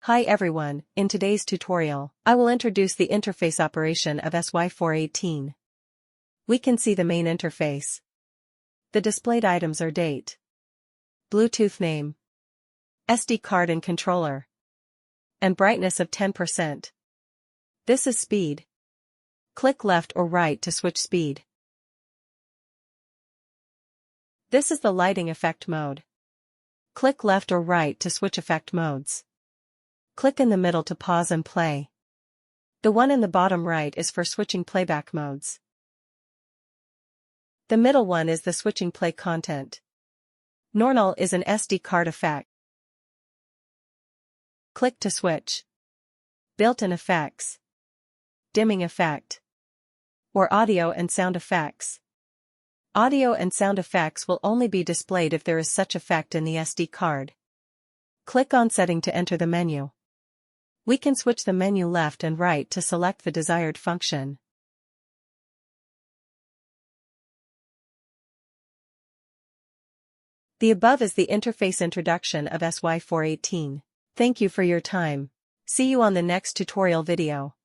Hi everyone, in today's tutorial, I will introduce the interface operation of SY-418. We can see the main interface. The displayed items are date, Bluetooth name, SD card and controller, and brightness of 10%. This is speed. Click left or right to switch speed. This is the lighting effect mode. Click left or right to switch effect modes. Click in the middle to pause and play. The one in the bottom right is for switching playback modes. The middle one is the switching play content. Normal is an SD card effect. Click to switch. Built-in effects, dimming effect, or audio and sound effects. Audio and sound effects will only be displayed if there is such effect in the SD card. Click on Setting to enter the menu. We can switch the menu left and right to select the desired function. The above is the interface introduction of SY-418. Thank you for your time. See you on the next tutorial video.